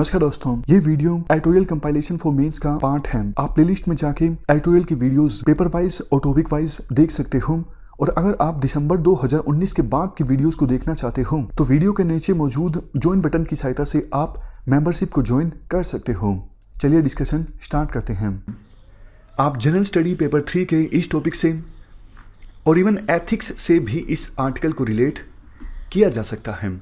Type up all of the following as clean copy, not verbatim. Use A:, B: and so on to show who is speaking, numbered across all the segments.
A: नमस्कार दोस्तों, ये video editorial compilation for mains का पार्ट है। आप प्लेलिस्ट में जाके एडिटोरियल की वीडियोस पेपर वाइज और टॉपिक वाइज देख सकते हो। और अगर आप दिसंबर 2019 के बाद की वीडियोस को देखना चाहते हो तो वीडियो के नीचे मौजूद ज्वाइन बटन की सहायता से आप मेंबरशिप को ज्वाइन कर सकते हो। चलिए डिस्कशन स्टार्ट करते हैं। आप जनरल स्टडी पेपर 3 के इस टॉपिक से और इवन एथिक्स से भी इस आर्टिकल को रिलेट किया जा सकता है।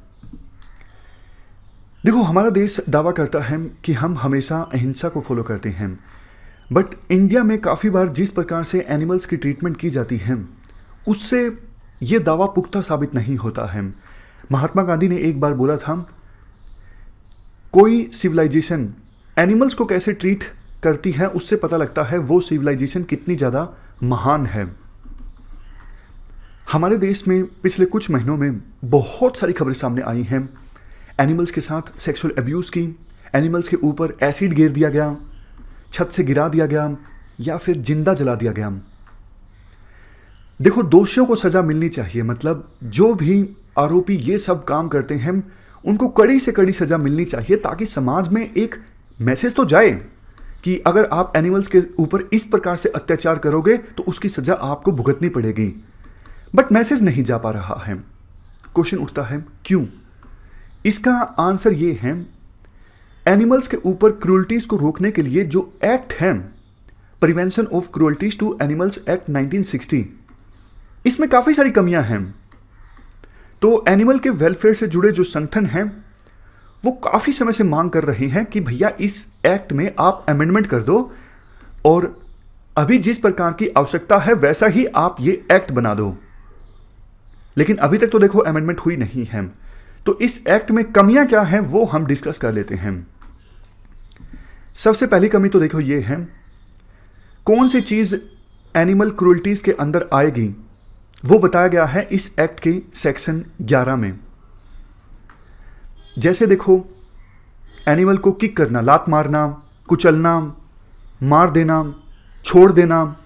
A: देखो, हमारा देश दावा करता है कि हम हमेशा अहिंसा को फॉलो करते हैं, बट इंडिया में काफ़ी बार जिस प्रकार से एनिमल्स की ट्रीटमेंट की जाती है उससे ये दावा पुख्ता साबित नहीं होता है। महात्मा गांधी ने एक बार बोला था, कोई सिविलाइजेशन एनिमल्स को कैसे ट्रीट करती है उससे पता लगता है वो सिविलाइजेशन कितनी ज़्यादा महान है। हमारे देश में पिछले कुछ महीनों में बहुत सारी खबरें सामने आई हैं। एनिमल्स के साथ सेक्सुअल अब्यूज़ की, एनिमल्स के ऊपर एसिड गिर दिया गया, छत से गिरा दिया गया या फिर जिंदा जला दिया गया। देखो, दोषियों को सज़ा मिलनी चाहिए, मतलब जो भी आरोपी ये सब काम करते हैं उनको कड़ी से कड़ी सज़ा मिलनी चाहिए, ताकि समाज में एक मैसेज तो जाए कि अगर आप एनिमल्स के ऊपर इस प्रकार से अत्याचार करोगे तो उसकी सज़ा आपको भुगतनी पड़ेगी। बट मैसेज नहीं जा पा रहा है। क्वेश्चन उठता है, क्यों? इसका आंसर ये है, एनिमल्स के ऊपर क्रूअल्टीज को रोकने के लिए जो एक्ट है, prevention of cruelties to animals act 1960, इसमें काफ़ी सारी कमियां हैं। तो एनिमल के वेलफेयर से जुड़े जो संगठन हैं वो काफ़ी समय से मांग कर रहे हैं कि भैया इस एक्ट में आप अमेंडमेंट कर दो और अभी जिस प्रकार की आवश्यकता है वैसा ही आप ये एक्ट बना दो। लेकिन अभी तक तो देखो अमेंडमेंट हुई नहीं है। तो इस एक्ट में कमियां क्या हैं वो हम डिस्कस कर लेते हैं। सबसे पहली कमी तो देखो ये है, कौन सी चीज एनिमल क्रूअल्टीज के अंदर आएगी वो बताया गया है इस एक्ट के सेक्शन 11 में। जैसे देखो, एनिमल को किक करना, लात मारना, कुचलना, मार देना, छोड़ देना,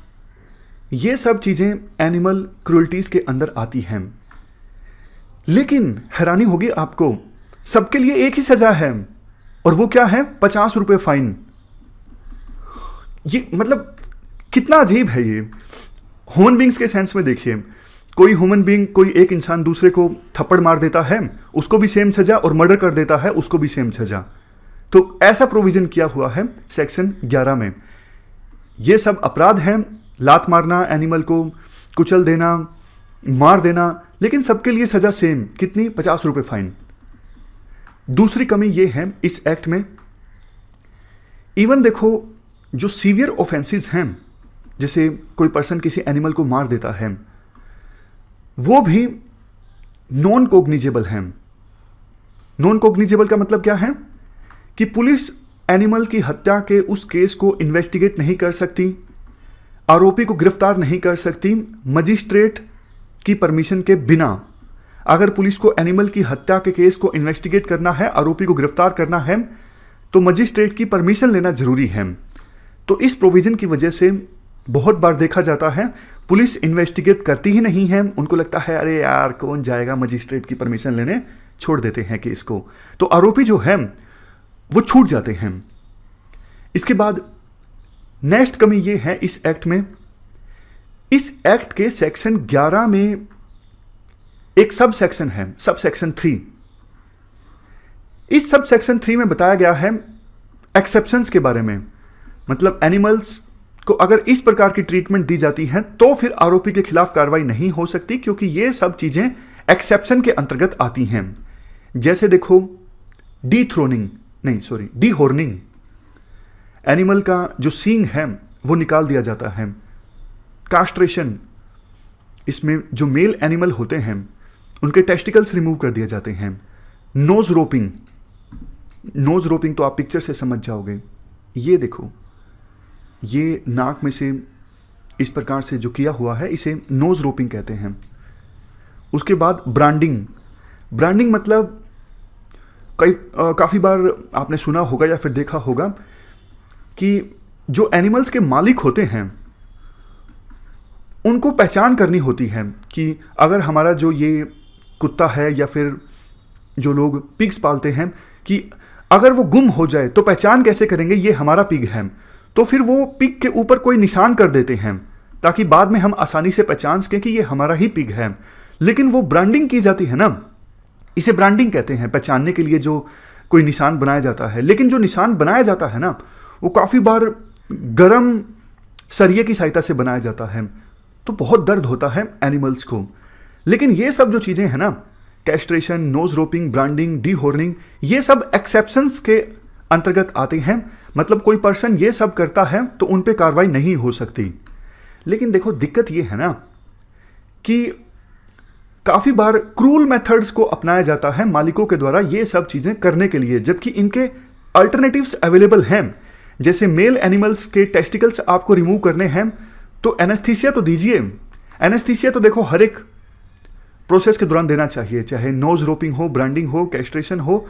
A: ये सब चीजें एनिमल क्रूअल्टीज के अंदर आती हैं। लेकिन हैरानी होगी आपको, सबके लिए एक ही सजा है और वो क्या है? 50 रुपये फाइन। ये मतलब कितना अजीब है ये। ह्यूमन बींग्स के सेंस में देखिए, कोई ह्यूमन बींग, कोई एक इंसान दूसरे को थप्पड़ मार देता है उसको भी सेम सजा, और मर्डर कर देता है उसको भी सेम सजा। तो ऐसा प्रोविजन किया हुआ है सेक्शन 11 में। ये सब अपराध हैं, लात मारना, एनिमल को कुचल देना, मार देना, लेकिन सबके लिए सजा सेम। कितनी? 50 रुपये फाइन। दूसरी कमी ये है इस एक्ट में, इवन देखो जो सीवियर ऑफेंसेस हैं, जैसे कोई पर्सन किसी एनिमल को मार देता है, वो भी नॉन कॉग्निजेबल हैं। नॉन कॉग्निजेबल का मतलब क्या है कि पुलिस एनिमल की हत्या के उस केस को इन्वेस्टिगेट नहीं कर सकती, आरोपी को गिरफ्तार नहीं कर सकती मजिस्ट्रेट की परमिशन के बिना। अगर पुलिस को एनिमल की हत्या के केस को इन्वेस्टिगेट करना है, आरोपी को गिरफ्तार करना है, तो मजिस्ट्रेट की परमिशन लेना जरूरी है। तो इस प्रोविजन की वजह से बहुत बार देखा जाता है पुलिस इन्वेस्टिगेट करती ही नहीं है। उनको लगता है अरे यार कौन जाएगा मजिस्ट्रेट की परमिशन लेने, छोड़ देते हैं केस को। तो आरोपी जो है वो छूट जाते हैं। इसके बाद नेक्स्ट कमी ये है इस एक्ट में, इस एक्ट के सेक्शन 11 में एक सब सेक्शन है, सब सेक्शन 3। इस सब सेक्शन 3 में बताया गया है एक्सेप्शंस के बारे में। मतलब एनिमल्स को अगर इस प्रकार की ट्रीटमेंट दी जाती है तो फिर आरोपी के खिलाफ कार्रवाई नहीं हो सकती, क्योंकि ये सब चीजें एक्सेप्शन के अंतर्गत आती हैं। जैसे देखो, डीहॉर्निंग, एनिमल का जो सींग है वो निकाल दिया जाता है। कास्ट्रेशन, इसमें जो मेल एनिमल होते हैं उनके टेस्टिकल्स रिमूव कर दिए जाते हैं। नोज रोपिंग तो आप पिक्चर से समझ जाओगे। ये देखो, ये नाक में से इस प्रकार से जो किया हुआ है इसे नोज रोपिंग कहते हैं। उसके बाद ब्रांडिंग मतलब काफ़ी बार आपने सुना होगा या फिर देखा होगा कि जो एनिमल्स के मालिक होते हैं उनको पहचान करनी होती है कि अगर हमारा जो ये कुत्ता है या फिर जो लोग पिग्स पालते हैं कि अगर वो गुम हो जाए तो पहचान कैसे करेंगे ये हमारा पिग है? तो फिर वो पिग के ऊपर कोई निशान कर देते हैं ताकि बाद में हम आसानी से पहचान सकें कि ये हमारा ही पिग है। लेकिन वो ब्रांडिंग की जाती है ना, इसे ब्रांडिंग कहते हैं, पहचानने के लिए जो कोई निशान बनाया जाता है। लेकिन जो निशान बनाया जाता है ना, वो काफ़ी बार गरम सरिये की सहायता से बनाया जाता है, तो बहुत दर्द होता है एनिमल्स को। लेकिन ये सब जो चीज़ें हैं ना, castration, nose roping, branding, dehorning, ये सब एक्सेप्शंस के अंतर्गत आते हैं। मतलब कोई पर्सन ये सब करता है तो उन पे कार्रवाई नहीं हो सकती। लेकिन देखो दिक्कत ये है ना कि काफ़ी बार क्रूल मेथड्स को अपनाया जाता है मालिकों के द्वारा ये सब चीज़ें करने के लिए, जबकि इनके अल्टरनेटिव्स अवेलेबल हैं। जैसे मेल एनिमल्स के टेस्टिकल्स आपको रिमूव करने हैं तो एनेस्थीसिया तो दीजिए। एनेस्थीसिया तो देखो हर एक प्रोसेस के दौरान देना चाहिए, चाहे नोज रोपिंग हो, ब्रांडिंग हो, कैस्ट्रेशन हो।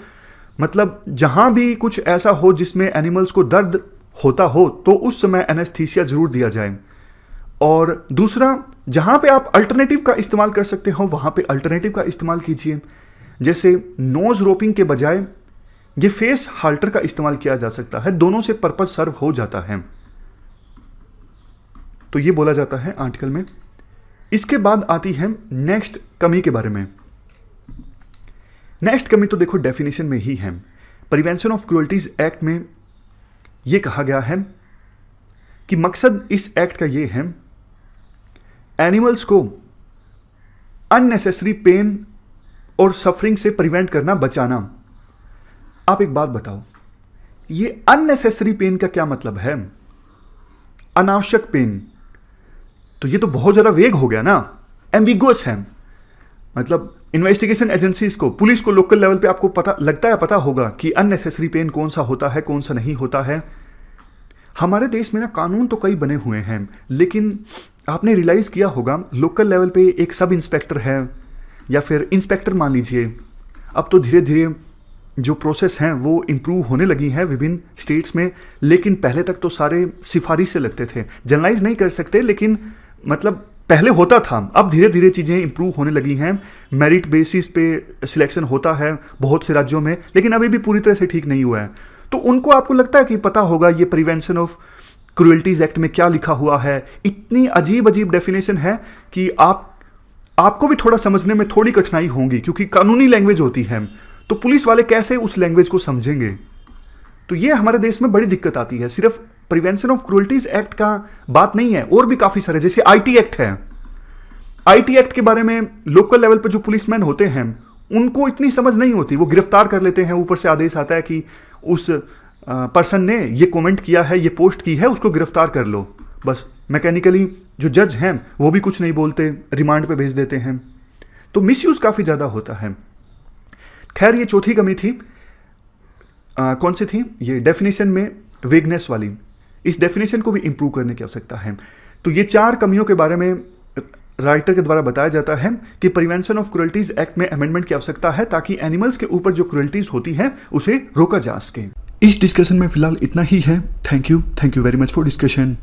A: मतलब जहां भी कुछ ऐसा हो जिसमें एनिमल्स को दर्द होता हो तो उस समय एनेस्थीसिया जरूर दिया जाए। और दूसरा, जहां पे आप अल्टरनेटिव का इस्तेमाल कर सकते हो वहां पे अल्टरनेटिव का इस्तेमाल कीजिए। जैसे नोज रोपिंग के बजाय ये फेस हाल्टर का इस्तेमाल किया जा सकता है, दोनों से पर्पस सर्व हो जाता है। तो ये बोला जाता है आर्टिकल में। इसके बाद आती है नेक्स्ट कमी के बारे में। नेक्स्ट कमी तो देखो डेफिनेशन में ही है। प्रिवेंशन ऑफ क्रूअल्टीज एक्ट में यह कहा गया है कि मकसद इस एक्ट का यह है एनिमल्स को अननेसेसरी पेन और सफरिंग से प्रिवेंट करना, बचाना। आप एक बात बताओ, ये अननेसेसरी पेन का क्या मतलब है? अनावश्यक पेन, तो ये तो बहुत ज्यादा वेग हो गया ना, एम्बिगुअस है। मतलब इन्वेस्टिगेशन एजेंसीज को, पुलिस को लोकल लेवल पे आपको पता होगा कि अननेसेसरी पेन कौन सा होता है, कौन सा नहीं होता है। हमारे देश में ना कानून तो कई बने हुए हैं, लेकिन आपने रियलाइज किया होगा लोकल लेवल पे एक सब इंस्पेक्टर है या फिर इंस्पेक्टर मान लीजिए। अब तो धीरे धीरे जो प्रोसेस हैं वो इम्प्रूव होने लगी हैं विभिन्न स्टेट्स में, लेकिन पहले तक तो सारे सिफारिश से लगते थे। जनरलाइज नहीं कर सकते, लेकिन मतलब पहले होता था। अब धीरे धीरे चीज़ें इंप्रूव होने लगी हैं, मेरिट बेसिस पे सिलेक्शन होता है बहुत से राज्यों में, लेकिन अभी भी पूरी तरह से ठीक नहीं हुआ है। तो उनको आपको लगता है कि पता होगा ये प्रिवेंशन ऑफ क्रूएल्टीज एक्ट में क्या लिखा हुआ है। इतनी अजीब अजीब डेफिनेशन है कि आपको भी थोड़ा समझने में थोड़ी कठिनाई होगी, क्योंकि कानूनी लैंग्वेज होती है, तो पुलिस वाले कैसे उस लैंग्वेज को समझेंगे। तो ये हमारे देश में बड़ी दिक्कत आती है। सिर्फ प्रिवेंशन ऑफ क्रूएल्टीज एक्ट का बात नहीं है, और भी काफी सारे, जैसे आईटी एक्ट है। आईटी एक्ट के बारे में लोकल लेवल पर जो पुलिसमैन होते हैं उनको इतनी समझ नहीं होती, वो गिरफ्तार कर लेते हैं, ऊपर से आदेश आता है कि उस पर्सन ने ये कमेंट किया है, ये पोस्ट की है, उसको गिरफ्तार कर लो। बस मैकेनिकली जो जज हैं वो भी कुछ नहीं बोलते, रिमांड पे भेज देते हैं। तो मिसयूज काफी ज्यादा होता है। खैर, ये चौथी कमी थी। कौन सी थी? ये डेफिनेशन में वेगनेस वाली। इस डेफिनेशन को भी इंप्रूव करने की आवश्यकता है। तो ये 4 कमियों के बारे में राइटर के द्वारा बताया जाता है कि प्रिवेंशन ऑफ क्रूएल्टीज एक्ट में अमेंडमेंट की आवश्यकता है, ताकि एनिमल्स के ऊपर जो क्रूएल्टीज होती है उसे रोका जा सके। इस डिस्कशन में फिलहाल इतना ही है। Thank you very much for discussion.